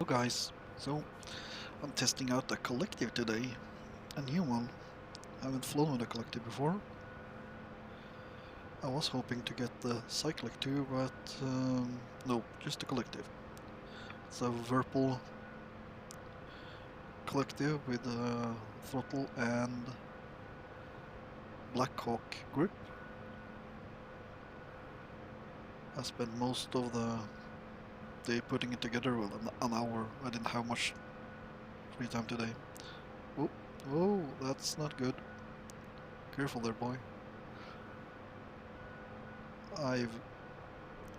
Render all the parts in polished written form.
Hello guys, so I'm testing out a collective today, a new one. I haven't flown with a collective before. I was hoping to get the cyclic too, but no, just the collective. It's a Whirlpool collective with a throttle and Black Hawk grip. I spent most of the day putting it together, well, an hour. I didn't have much free time today. Oh, that's not good. Careful there, boy. I've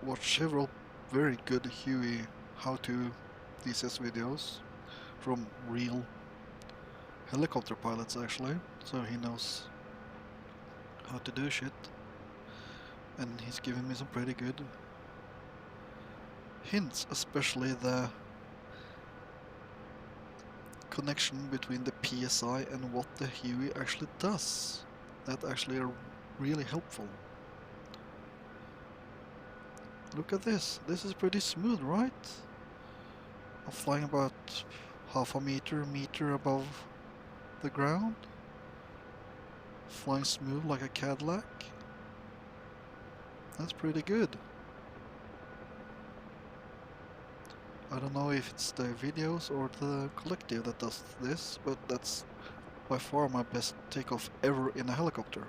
watched several very good Huey how-to DCS videos from real helicopter pilots actually, so he knows how to do shit, and he's giving me some pretty good hints, especially the connection between the PSI and what the Huey actually does. That actually are really helpful. Look at this. This is pretty smooth, right? I'm flying about half a meter above the ground. Flying smooth like a Cadillac. That's pretty good. I don't know if it's the videos or the collective that does this, but that's by far my best takeoff ever in a helicopter.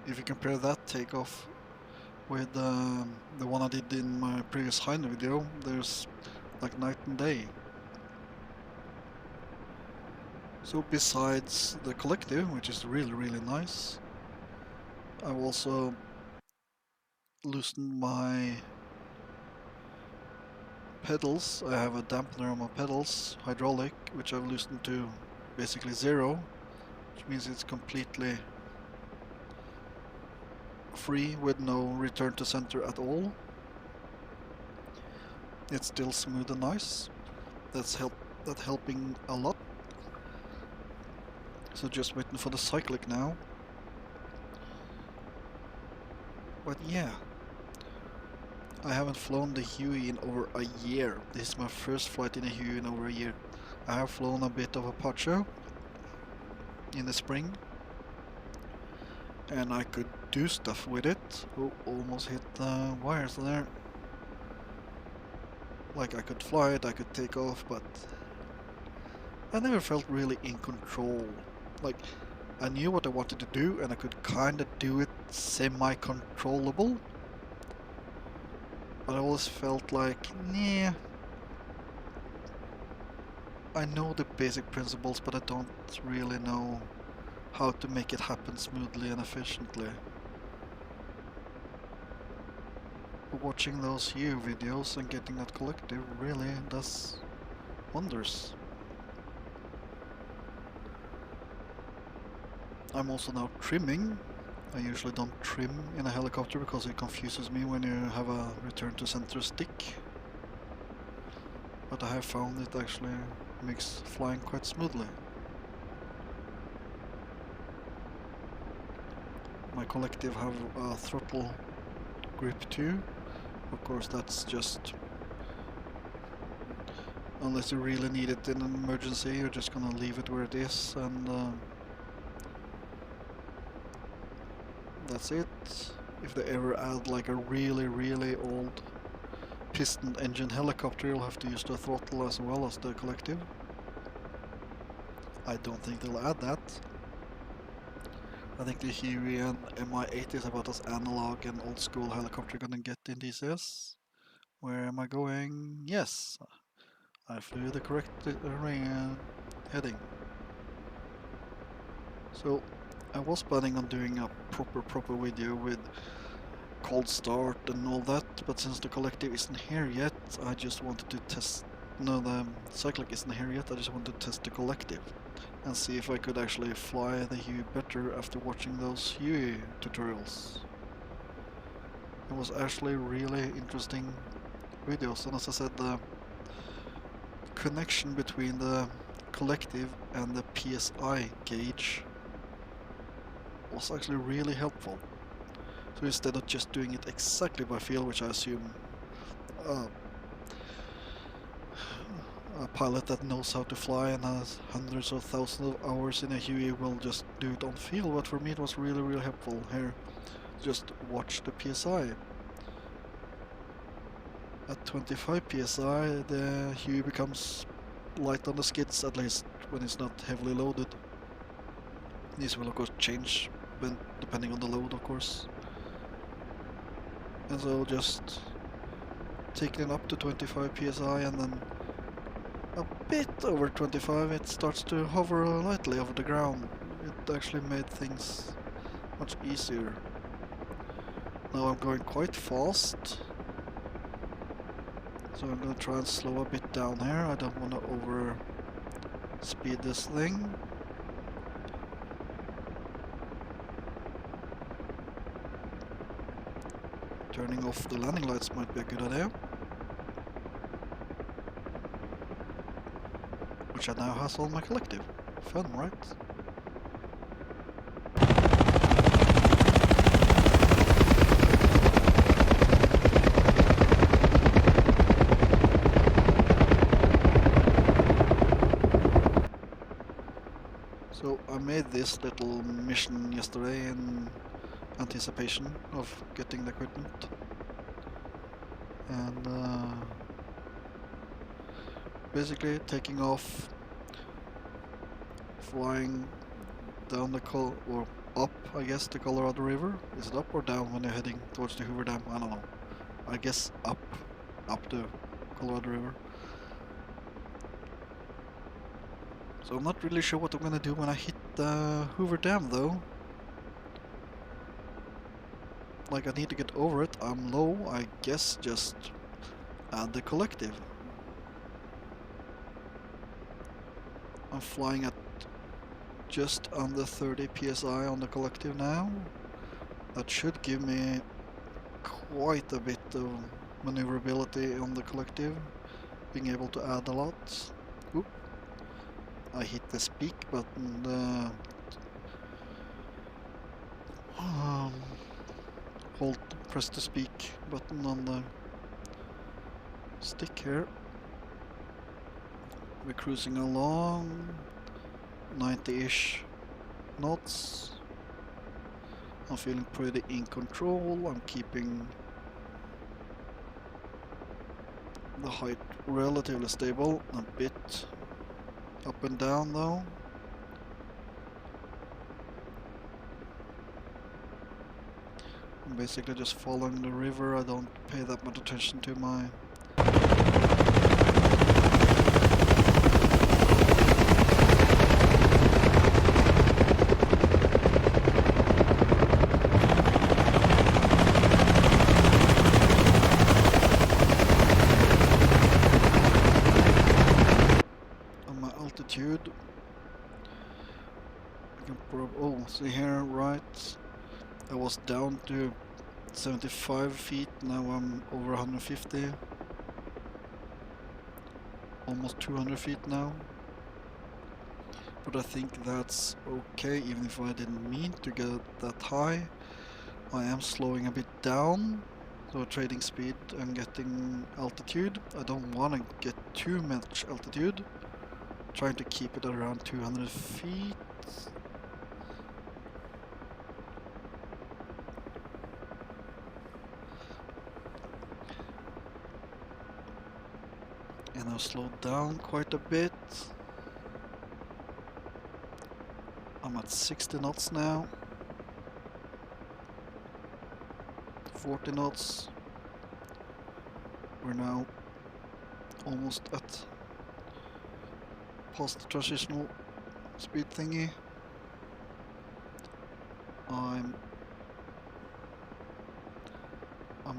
If you compare that takeoff with the one I did in my previous Heine video, there's like night and day. So besides the collective, which is really nice, I've also loosened my pedals. I have a dampener on my pedals, hydraulic, which I've loosened to basically 0, which means it's completely free with no return to center at all. It's still smooth and nice. That's helping a lot. So just waiting for the cyclic now. But yeah, I haven't flown the Huey in over a year. This is my first flight in a Huey in over a year. I have flown a bit of a Pacho in the spring, and I could do stuff with it. Oh, almost hit the wires there. Like I could fly it, I could take off, but I never felt really in control. Like I knew what I wanted to do and I could kinda do it semi-controllable. But I always felt like, nah. I know the basic principles, but I don't really know how to make it happen smoothly and efficiently. But watching those Huey videos and getting that collective really does wonders. I'm also now trimming. I usually don't trim in a helicopter because it confuses me when you have a return to center stick. But I have found it actually makes flying quite smoothly. My collective have a throttle grip too. Of course that's just, unless you really need it in an emergency, you're just gonna leave it where it is, and that's it. If they ever add like a really old piston engine helicopter, you'll have to use the throttle as well as the collective. I don't think they'll add that. I think the Huey and Mi-8 is about as analog and old school helicopter you're gonna get in DCS. Where am I going? Yes, I flew the correct heading. So I was planning on doing a proper video with cold start and all that, but since the collective isn't here yet, I just wanted to test. No, the cyclic isn't here yet. I just wanted to test the collective and see if I could actually fly the Huey better after watching those Huey tutorials. It was actually really interesting videos, and as I said, the connection between the collective and the PSI gauge was actually really helpful. So instead of just doing it exactly by feel, which I assume a pilot that knows how to fly and has hundreds of thousands of hours in a Huey will just do it on feel, but for me it was really helpful here. Just watch the PSI. At 25 PSI the Huey becomes light on the skids, at least when it's not heavily loaded. This will of course change depending on the load, of course. And so just taking it up to 25 PSI and then a bit over 25 it starts to hover lightly over the ground. It actually made things much easier. Now I'm going quite fast, so I'm gonna try and slow a bit down here. I don't want to over speed this thing. Turning off the landing lights might be a good idea. Which I now has on my collective. Fun, right? So I made this little mission yesterday in anticipation of getting the equipment. And basically taking off, flying down or up, I guess, the Colorado River. Is it up or down when you're heading towards the Hoover Dam? I don't know. I guess up the Colorado River. So I'm not really sure what I'm gonna do when I hit the Hoover Dam though. Like, I need to get over it. I'm low, I guess just add the collective. I'm flying at just under 30 PSI on the collective now. That should give me quite a bit of maneuverability on the collective, being able to add a lot. Oop. I hit the speak button, press the speak button on the stick here. We're cruising along 90-ish knots. I'm feeling pretty in control. I'm keeping the height relatively stable, a bit up and down though. I'm basically just following the river. I don't pay that much attention to my altitude. I can see here, right? I was down to 75 feet, now I'm over 150. Almost 200 feet now. But I think that's okay, even if I didn't mean to get that high. I am slowing a bit down, so trading speed and getting altitude. I don't want to get too much altitude. Trying to keep it around 200 feet. And I've slowed down quite a bit. I'm at 60 knots now. 40 knots. We're now almost at past the transitional speed thingy. I'm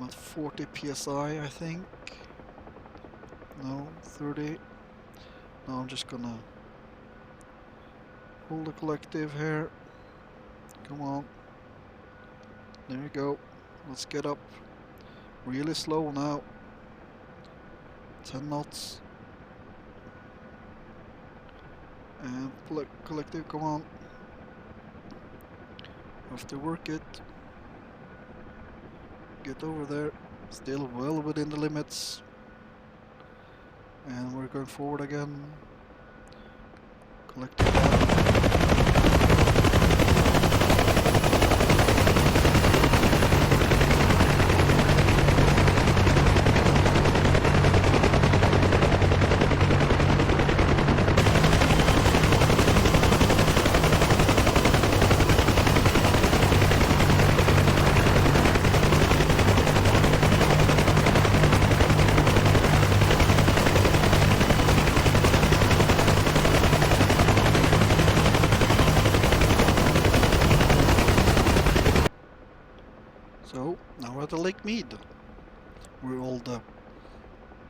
at 40 psi, I think. No, 30. Now I'm just gonna hold the collective here. Come on. There you go. Let's get up. Really slow now. 10 knots. And collective, come on. Have to work it. Get over there. Still well within the limits. And we're going forward again. Collective. So, now we're at the Lake Mead, where all the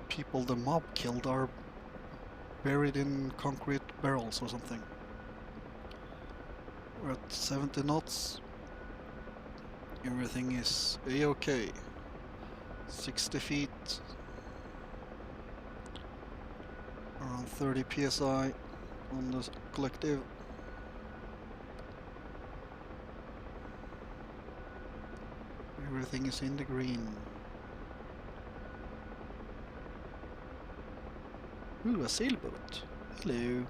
people the mob killed are buried in concrete barrels or something. We're at 70 knots. Everything is a-okay. 60 feet. Around 30 psi on the collective. Everything is in the green. Ooh, a sailboat. Hello.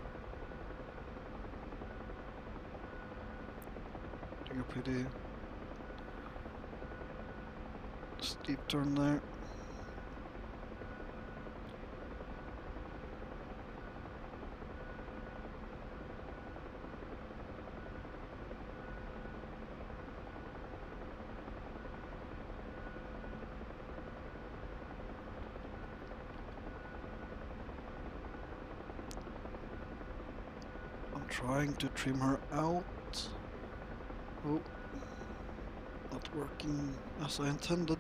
Doing a pretty steep turn there. Trying to trim her out. Oh, not working as I intended.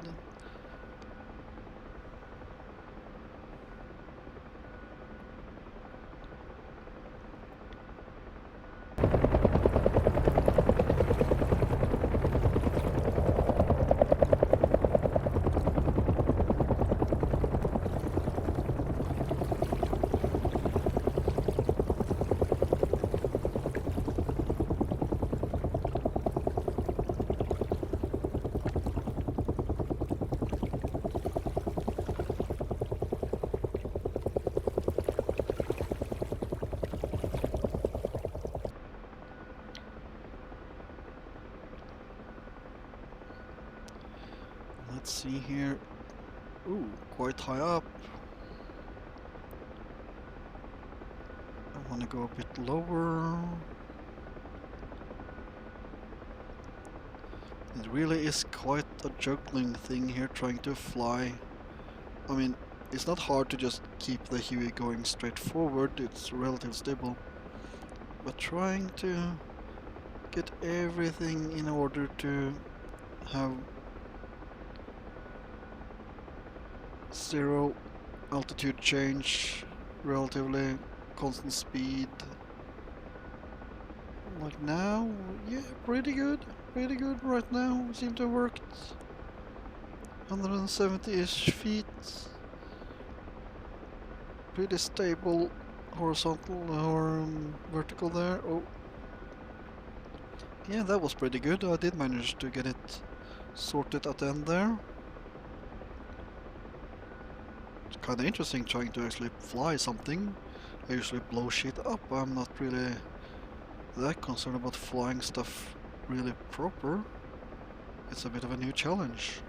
Let's see here. Ooh, quite high up. I want to go a bit lower. It really is quite a juggling thing here, trying to fly. I mean, it's not hard to just keep the Huey going straight forward, it's relatively stable. But trying to get everything in order to have 0 altitude change, relatively constant speed. Like now, yeah, pretty good right now. Seem to have worked. 170-ish feet. Pretty stable horizontal or vertical there. Oh, yeah, that was pretty good. I did manage to get it sorted at the end there. Kind of interesting trying to actually fly something. I usually blow shit up. I'm not really that concerned about flying stuff really proper. It's a bit of a new challenge.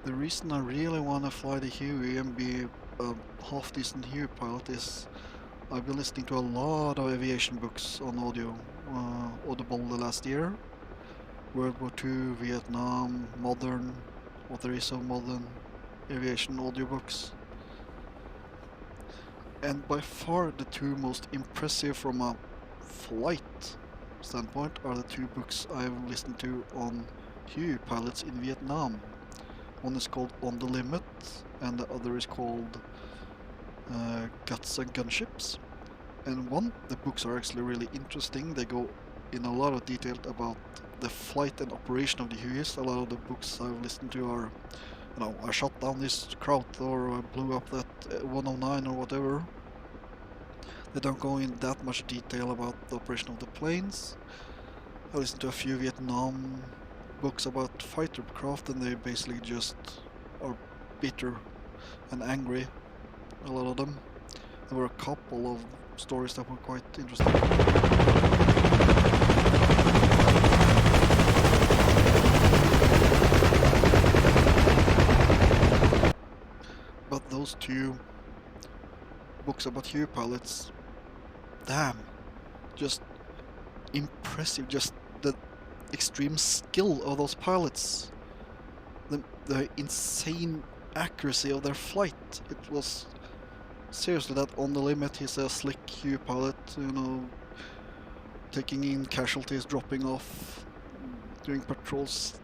The reason I really want to fly the Huey and be a half-decent Huey pilot is I've been listening to a lot of aviation books on Audible the last year. World War II, Vietnam, modern, what there is of modern aviation audiobooks. And by far the two most impressive from a flight standpoint are the two books I've listened to on Huey pilots in Vietnam. One is called On the Limit, and the other is called Guts and Gunships. And the books are actually really interesting. They go in a lot of detail about the flight and operation of the Hueys. A lot of the books I've listened to are, I shot down this Kraut, or I blew up that 109 or whatever. They don't go in that much detail about the operation of the planes. I listened to a few Vietnam books about fighter craft, and they basically just are bitter and angry, a lot of them. There were a couple of stories that were quite interesting. But those two books about Huey pilots, damn, just impressive, just the extreme skill of those pilots, the insane accuracy of their flight. It was seriously that On the Limit. He's a slick Huey pilot, taking in casualties, dropping off, doing patrols.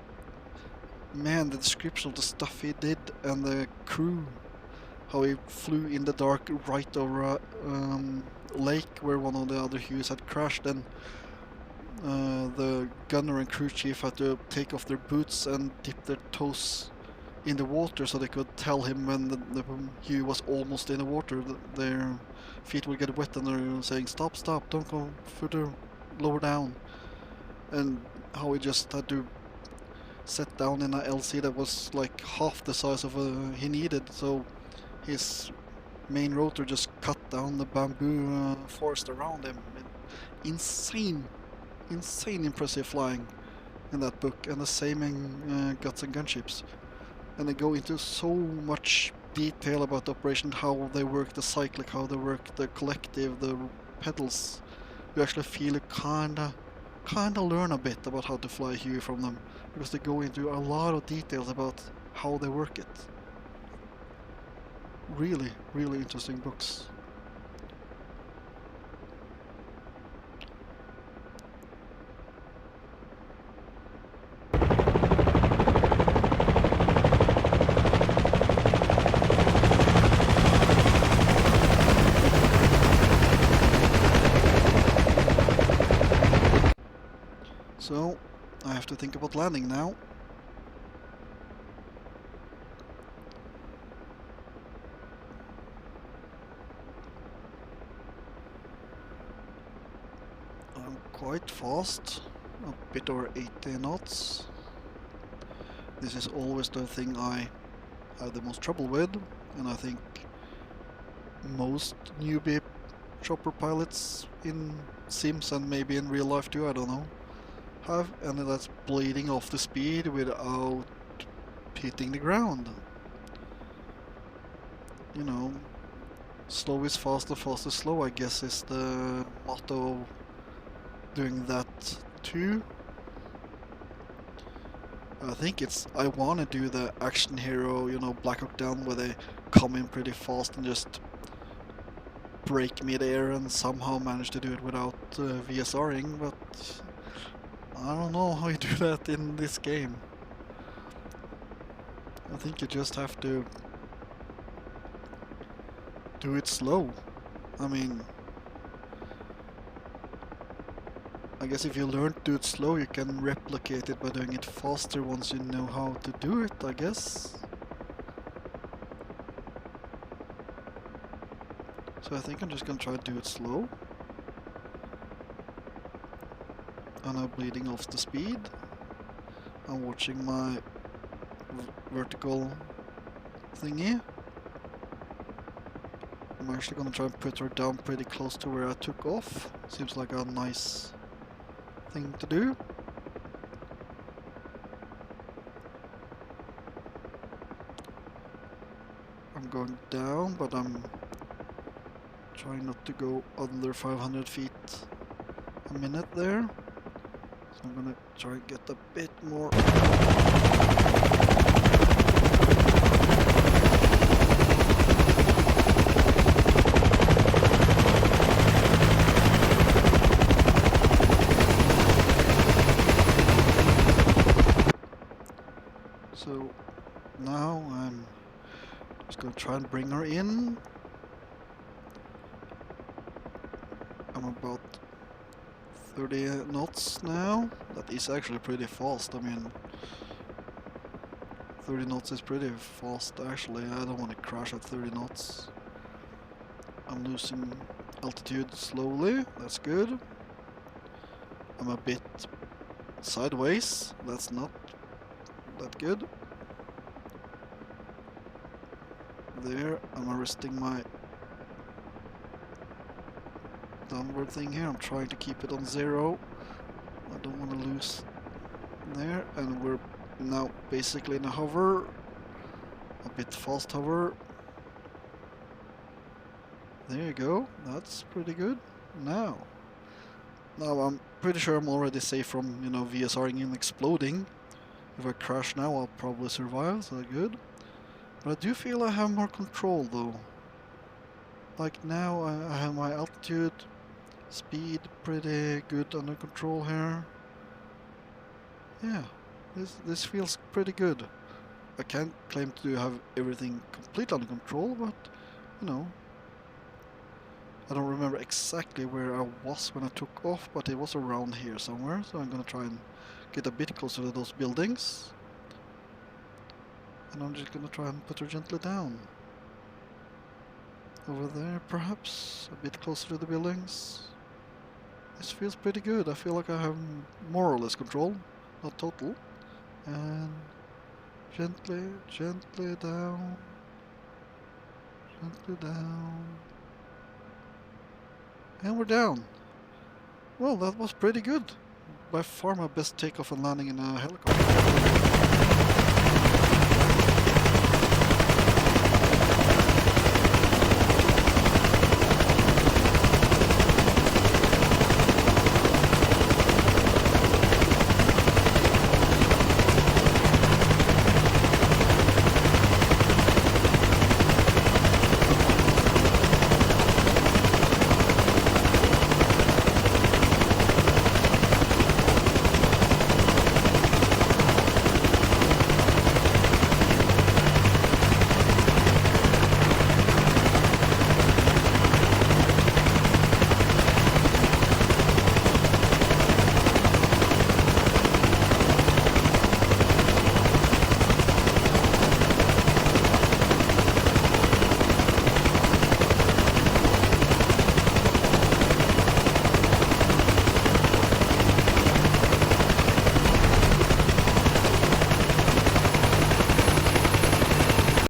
Man, the description of the stuff he did, and the crew, how he flew in the dark right over a lake where one of the other Hueys had crashed, and the gunner and crew chief had to take off their boots and dip their toes in the water so they could tell him when the Huey was almost in the water. Their feet would get wet, and they're saying, stop, don't go further, lower down. And how he just had to set down in a LC that was like half the size of he needed, so his main rotor just cut down the bamboo forest around him. Insane impressive flying in that book, and the same in Guts and Gunships. And they go into so much detail about the operation, how they work the cyclic, how they work the collective, the pedals. You actually feel you kinda learn a bit about how to fly Huey from them, because they go into a lot of details about how they work it. Really interesting books. So, I have to think about landing now. I'm quite fast, a bit over 80 knots. This is always the thing I have the most trouble with, and I think most newbie chopper pilots in sims and maybe in real life too, I don't know, have, and that's bleeding off the speed without hitting the ground. Slow is fast, fast is slow, I guess, is the motto of doing that too. I think I want to do the action hero, Black Hawk Down, where they come in pretty fast and just break mid-air and somehow manage to do it without VSRing, but I don't know how you do that in this game. I think you just have to do it slow. I mean, I guess if you learn to do it slow, you can replicate it by doing it faster once you know how to do it, I guess. So I think I'm just gonna try to do it slow. And I'm bleeding off the speed. I'm watching my vertical thingy. I'm actually gonna try and put her down pretty close to where I took off. Seems like a nice thing to do. I'm going down, but I'm trying not to go under 500 feet a minute there. So I'm gonna try and get a bit more. now I'm just gonna try and bring her in. I'm about 30 knots now. That is actually pretty fast. I mean, 30 knots is pretty fast actually. I don't want to crash at 30 knots. I'm losing altitude slowly. That's good. I'm a bit sideways. That's not that good. There, I'm arresting my downward thing here. I'm trying to keep it on 0. I don't want to lose there. And we're now basically in a hover. A bit fast hover. There you go. That's pretty good. Now I'm pretty sure I'm already safe from, you know, VSRing and exploding. If I crash now, I'll probably survive, so good. But I do feel I have more control though. Like now I have my altitude, speed pretty good under control here. Yeah, this feels pretty good. I can't claim to have everything completely under control, but you know, I don't remember exactly where I was when I took off, but it was around here somewhere, so I'm gonna try and get a bit closer to those buildings. And I'm just gonna try and put her gently down. Over there, perhaps, a bit closer to the buildings. This feels pretty good. I feel like I have more or less control, not total. And gently, gently down. Gently down. And we're down. Well, that was pretty good. By far my best takeoff and landing in a helicopter.